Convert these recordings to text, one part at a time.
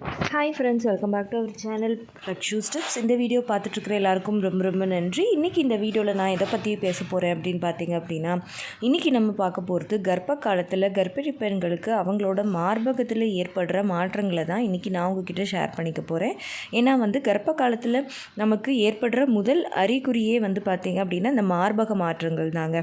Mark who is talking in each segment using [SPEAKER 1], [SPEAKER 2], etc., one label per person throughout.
[SPEAKER 1] Hi friends, welcome back to our channel Rakshu steps. இந்த video பார்த்துட்ருக்குற எல்லாருக்கும் ரொம்ப ரொம்ப நன்றி. இன்றைக்கி இந்த வீடியோவில் நான் எதை பற்றி பேச போகிறேன் அப்படின்னு பார்த்தீங்க அப்படின்னா, இன்றைக்கி நம்ம பார்க்க போகிறது கர்ப்ப காலத்தில் கர்ப்பிணி பெண்களுக்கு அவங்களோட மார்பகத்தில் ஏற்படுற மாற்றங்களை தான் இன்றைக்கி நான் உங்ககிட்ட ஷேர் பண்ணிக்க போகிறேன். ஏன்னா கர்ப்ப காலத்தில் நமக்கு ஏற்படுற முதல் அறிகுறியே பார்த்தீங்க அப்படின்னா இந்த மார்பக மாற்றங்கள் தாங்க.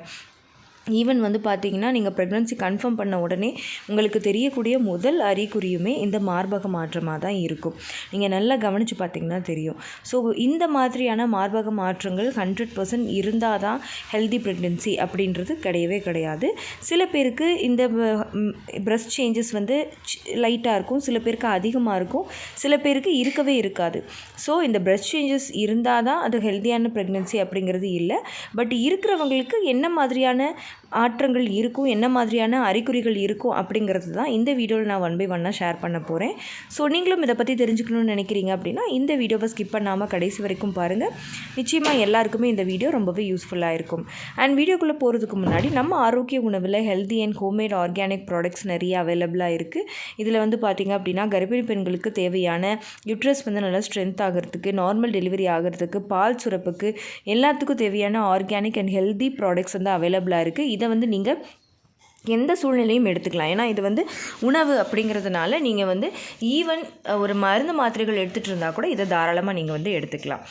[SPEAKER 1] ஈவன் பார்த்திங்கன்னா நீங்கள் ப்ரெக்னன்சி கன்ஃபார்ம் பண்ண உடனே உங்களுக்கு தெரியக்கூடிய முதல் அறிகுறியுமே இந்த மார்பக மாற்றமாக தான் இருக்கும். நீங்கள் நல்லா கவனித்து பார்த்திங்கன்னா தெரியும். ஸோ இந்த மாதிரியான மார்பக மாற்றங்கள் 100% இருந்தால் தான் ஹெல்தி ப்ரெக்னன்சி அப்படின்றது கிடையவே கிடையாது. சில பேருக்கு இந்த பிரஸ்ட் சேஞ்சஸ் லைட்டாக இருக்கும், சில பேருக்கு அதிகமாக இருக்கும், சில பேருக்கு இருக்கவே இருக்காது. ஸோ இந்த பிரஸ்ட் சேஞ்சஸ் இருந்தால் தான் அது ஹெல்த்தியான ப்ரெக்னன்சி அப்படிங்கிறது இல்லை. பட் இருக்கிறவங்களுக்கு என்ன மாதிரியான மாற்றங்கள் இருக்கும், என்ன மாதிரியான அறிகுறிகள் இருக்கும் அப்படிங்கிறது தான் இந்த வீடியோவில் நான் 1 by 1 ஷேர் பண்ண போகிறேன். ஸோ நீங்களும் இதை பற்றி தெரிஞ்சுக்கணும்னு நினைக்கிறீங்க அப்படின்னா இந்த வீடியோவை ஸ்கிப் பண்ணாமல் கடைசி வரைக்கும் பாருங்கள். நிச்சயமாக எல்லாருக்குமே இந்த வீடியோ ரொம்பவே யூஸ்ஃபுல்லாக இருக்கும். அண்ட் வீடியோக்குள்ளே போகிறதுக்கு முன்னாடி நம்ம ஆரோக்கிய உணவில் healthy and homemade organic products நிறைய அவைலபிளாக இருக்குது. இதில் பார்த்திங்க அப்படின்னா கர்ப்பிணி பெண்களுக்கு தேவையான யூட்ரஸ் நல்லா ஸ்ட்ரென்த் ஆகிறதுக்கு, நார்மல் டெலிவரி ஆகிறதுக்கு, பால் சுரப்புக்கு, எல்லாத்துக்கும் தேவையான ஆர்கானிக் அண்ட் ஹெல்தி ப்ராடக்ட்ஸ் அவைலபிளாக இருக்குது. இதை நீங்கள் எந்த சூழ்நிலையும் எடுத்துக்கலாம். ஏன்னா இது உணவு அப்படிங்கிறதுனால நீங்கள் ஈவன் ஒரு மருந்து மாத்திரைகள் எடுத்துகிட்டு இருந்தால் கூட இதை தாராளமாக நீங்கள் எடுத்துக்கலாம்.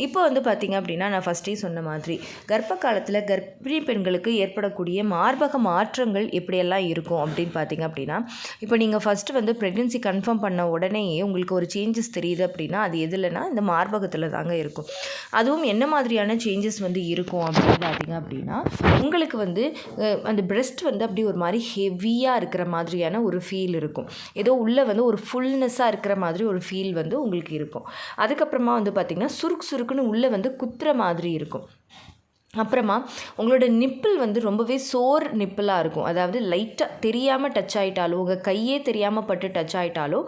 [SPEAKER 1] இப்போ பார்த்திங்க அப்படின்னா நான் ஃபஸ்ட்டே சொன்ன மாதிரி கர்ப்ப காலத்தில் கர்ப்பிணி பெண்களுக்கு ஏற்படக்கூடிய மார்பக மாற்றங்கள் எப்படியெல்லாம் இருக்கும் அப்படின்னு பார்த்திங்க அப்படின்னா, இப்போ நீங்கள் ஃபஸ்ட்டு ப்ரெக்னென்சி கன்ஃபார்ம் பண்ண உடனேயே உங்களுக்கு ஒரு சேஞ்சஸ் தெரியுது அப்படின்னா அது எதுலனா இந்த மார்பகத்தில் தாங்க இருக்கும். அதுவும் என்ன மாதிரியான சேஞ்சஸ் இருக்கும் அப்படின்னு பார்த்திங்க அப்படின்னா, உங்களுக்கு அந்த பிரெஸ்ட் அப்படி ஒரு மாதிரி ஹெவியாக இருக்கிற மாதிரியான ஒரு ஃபீல் இருக்கும். ஏதோ உள்ளே ஒரு ஃபுல்னஸ்ஸாக இருக்கிற மாதிரி ஒரு ஃபீல் உங்களுக்கு இருக்கும். அதுக்கப்புறமா பார்த்திங்கன்னா சுருக்குன்னு உள்ளே குத்துற மாதிரி இருக்கும். அப்புறமா உங்களோட நிப்பிள் ரொம்பவே சோர் நிப்பிளாக இருக்கும். அதாவது லைட்டாக தெரியாமல் டச் ஆகிட்டாலோ, உங்கள் கையே தெரியாமல் பட்டு டச் ஆகிட்டாலோ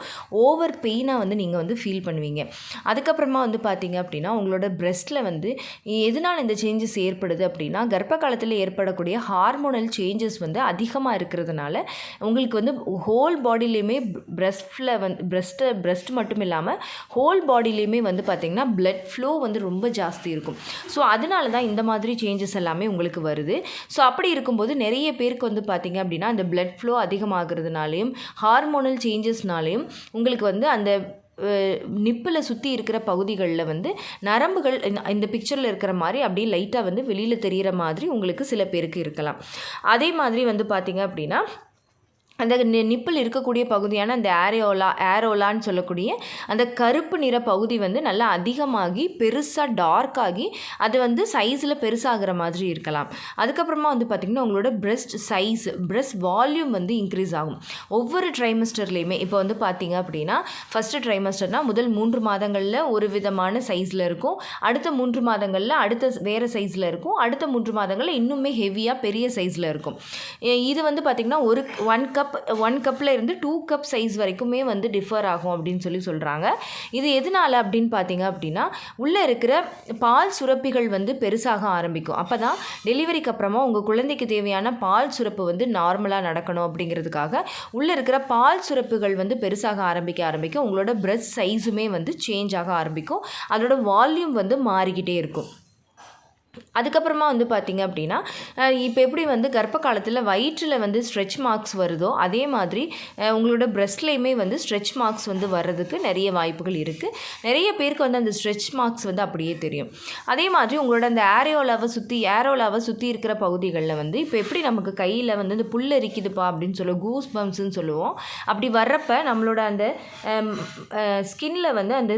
[SPEAKER 1] ஓவர் பெயினாக நீங்கள் ஃபீல் பண்ணுவீங்க. அதுக்கப்புறமா பார்த்திங்க அப்படின்னா உங்களோட பிரெஸ்ட்டில் எதனால் இந்த சேஞ்சஸ் ஏற்படுது அப்படின்னா, கர்ப்ப காலத்தில் ஏற்படக்கூடிய ஹார்மோனல் சேஞ்சஸ் அதிகமாக இருக்கிறதுனால உங்களுக்கு ஹோல் பாடியிலையுமே பிரெஸ்ட்டில் பிரெஸ்ட் மட்டும் இல்லாமல் ஹோல் பாடியிலையுமே பார்த்திங்கன்னா பிளட் ஃப்ளோ ரொம்ப ஜாஸ்தி இருக்கும். ஸோ அதனால தான் இந்த மாதிரி சேஞ்சஸ் எல்லாமே உங்களுக்கு வருது. ஸோ அப்படி இருக்கும்போது நிறைய பேருக்கு பார்த்திங்க அப்படின்னா அந்த பிளட் ஃப்ளோ அதிகமாகிறதுனாலையும் ஹார்மோனல் சேஞ்சஸ்னாலையும் உங்களுக்கு அந்த நிப்பில் சுற்றி இருக்கிற பகுதிகளில் நரம்புகள் இந்த பிக்சரில் இருக்கிற மாதிரி அப்படியே லைட்டாக வெளியில் தெரிகிற மாதிரி உங்களுக்கு சில பேருக்கு இருக்கலாம். அதே மாதிரி பார்த்திங்க அப்படின்னா அந்த நிப்பில் இருக்கக்கூடிய பகுதியான அந்த ஏரோலான்னு சொல்லக்கூடிய அந்த கருப்பு நிற பகுதி நல்லா அதிகமாகி பெருசாக டார்க்காகி அது சைஸில் பெருசாகிற மாதிரி இருக்கலாம். அதுக்கப்புறமா பார்த்திங்கன்னா உங்களோட breast size, breast volume increase ஆகும் ஒவ்வொரு ட்ரைமஸ்டர்லேயுமே. இப்போ பார்த்திங்க அப்படின்னா ஃபஸ்ட்டு ட்ரைமஸ்டர்னால் முதல் 3 மாதங்களில் ஒரு விதமான சைஸில் இருக்கும், அடுத்த 3 மாதங்களில் அடுத்த வேறு சைஸில் இருக்கும், அடுத்த 3 மாதங்களில் இன்னுமே ஹெவியாக பெரிய சைஸில் இருக்கும். இது பார்த்திங்கன்னா ஒரு 1 கப்பில் இருந்து 2 கப் சைஸ் வரைக்குமே டிஃபர் ஆகும் அப்படின்னு சொல்கிறாங்க. இது எதனால் அப்படின்னு பார்த்தீங்க அப்படின்னா, உள்ளே இருக்கிற பால் சுரப்பிகள் பெருசாக ஆரம்பிக்கும். அப்போ தான் டெலிவரிக்கு அப்புறமா உங்கள் குழந்தைக்கு தேவையான பால் சுரப்பு நார்மலாக நடக்கணும் அப்படிங்கிறதுக்காக உள்ளே இருக்கிற பால் சுரப்புகள் பெருசாக ஆரம்பிக்க உங்களோட பிரெஸ்ட் சைஸுமே சேஞ்ச் ஆக ஆரம்பிக்கும். அதோட வால்யூம் மாறிக்கிட்டே இருக்கும். அதுக்கப்புறமா பார்த்திங்க அப்படின்னா இப்போ எப்படி கர்ப்ப காலத்தில் வயிற்றில் ஸ்ட்ரெச் மார்க்ஸ் வருதோ அதே மாதிரி உங்களோட பிரெஸ்ட்லேயுமே ஸ்ட்ரெச் மார்க்ஸ் வர்றதுக்கு நிறைய வாய்ப்புகள் இருக்குது. நிறைய பேருக்கு அந்த ஸ்ட்ரெச் மார்க்ஸ் அப்படியே தெரியும். அதே மாதிரி உங்களோட அந்த ஏரோலாவை சுற்றி இருக்கிற பகுதிகளில் இப்போ எப்படி நமக்கு கையில் இந்த புல் அரிக்குதுப்பா அப்படின்னு சொல்லுவோம், கூஸ் பம்ப்ஸ்ன்னு சொல்லுவோம். அப்படி வர்றப்ப நம்மளோட அந்த ஸ்கின்னில் அந்த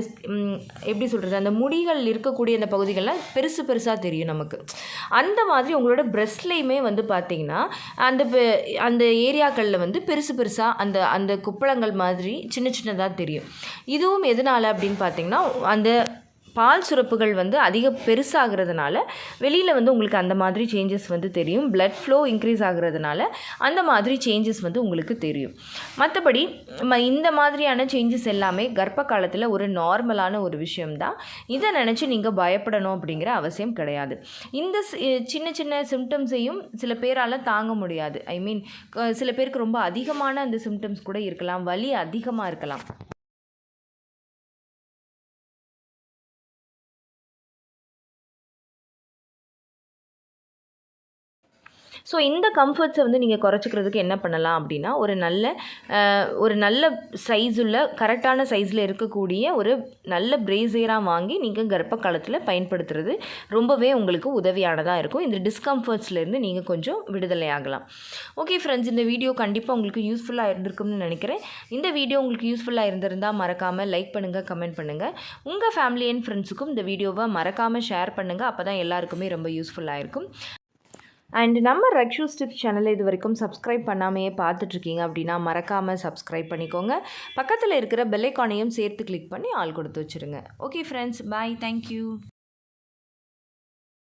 [SPEAKER 1] எப்படி சொல்கிறது, அந்த முடிகள் இருக்கக்கூடிய அந்த பகுதிகள்லாம் பெருசாக தெரியும் நமக்கு. அந்த மாதிரி உங்களோட பிரெஸ்ட்லேயுமே பார்த்திங்கன்னா அந்த ஏரியாக்களில் பெருசாக அந்த குப்பளங்கள் மாதிரி சின்னதாக தெரியும். இதுவும் எதனால் அப்படின்னு பார்த்திங்கன்னா அந்த பால் சுரப்புகள் அதிக பெருசாகிறதுனால வெளியில் உங்களுக்கு அந்த மாதிரி சேஞ்சஸ் தெரியும். பிளட் ஃப்ளோ இன்க்ரீஸ் ஆகிறதுனால அந்த மாதிரி சேஞ்சஸ் உங்களுக்கு தெரியும். மற்றபடி இந்த மாதிரியான சேஞ்சஸ் எல்லாமே கர்ப்ப காலத்தில் ஒரு நார்மலான ஒரு விஷயம்தான். இதை நினச்சி நீங்கள் பயப்படணும் அப்படிங்கிற அவசியம் கிடையாது. இந்த சின்ன சிம்டம்ஸையும் சில பேரால் தாங்க முடியாது. சில பேருக்கு ரொம்ப அதிகமான அந்த சிம்டம்ஸ் கூட இருக்கலாம், வலி அதிகமாக இருக்கலாம். ஸோ இந்த கம்ஃபர்ட்ஸை வந்து நீங்கள் குறைச்சிக்கிறதுக்கு என்ன பண்ணலாம் அப்படின்னா, ஒரு நல்ல சைஸுள்ள கரெக்டான சைஸில் இருக்கக்கூடிய ஒரு நல்ல பிரேசியராக வாங்கி நீங்கள் கர்ப்ப காலத்தில் பயன்படுத்துறது ரொம்பவே உங்களுக்கு உதவியானதாக இருக்கும். இந்த டிஸ்கம்ஃபர்ட்ஸ்லேருந்து நீங்கள் கொஞ்சம் விடுதலை ஆகலாம். ஓகே ஃப்ரெண்ட்ஸ், இந்த வீடியோ கண்டிப்பாக உங்களுக்கு யூஸ்ஃபுல்லாக இருந்திருக்கும்னு நினைக்கிறேன். இந்த வீடியோ உங்களுக்கு யூஸ்ஃபுல்லாக இருந்திருந்தால் மறக்காமல் லைக் பண்ணுங்கள், கமெண்ட் பண்ணுங்கள். உங்கள் ஃபேமிலி அண்ட் ஃப்ரெண்ட்ஸுக்கும் இந்த வீடியோவை மறக்காமல் ஷேர் பண்ணுங்கள். அப்போ தான் எல்லாருக்குமே ரொம்ப யூஸ்ஃபுல்லாக இருக்கும். அண்ட் நம்ம ரக்ஷூஸ் டிப்ஸ் சேனலை இது வரைக்கும் சப்ஸ்கிரைப் பண்ணாமையே பார்த்துட்ருக்கீங்க அப்படின்னா மறக்காமல் சப்ஸ்கிரைப் பண்ணிக்கோங்க. பக்கத்தில் இருக்கிற பெல் ஐக்கானையும் சேர்த்து கிளிக் பண்ணி ஆல் கொடுத்து வச்சுருங்க. ஓகே ஃப்ரெண்ட்ஸ், பாய், தேங்க்யூ.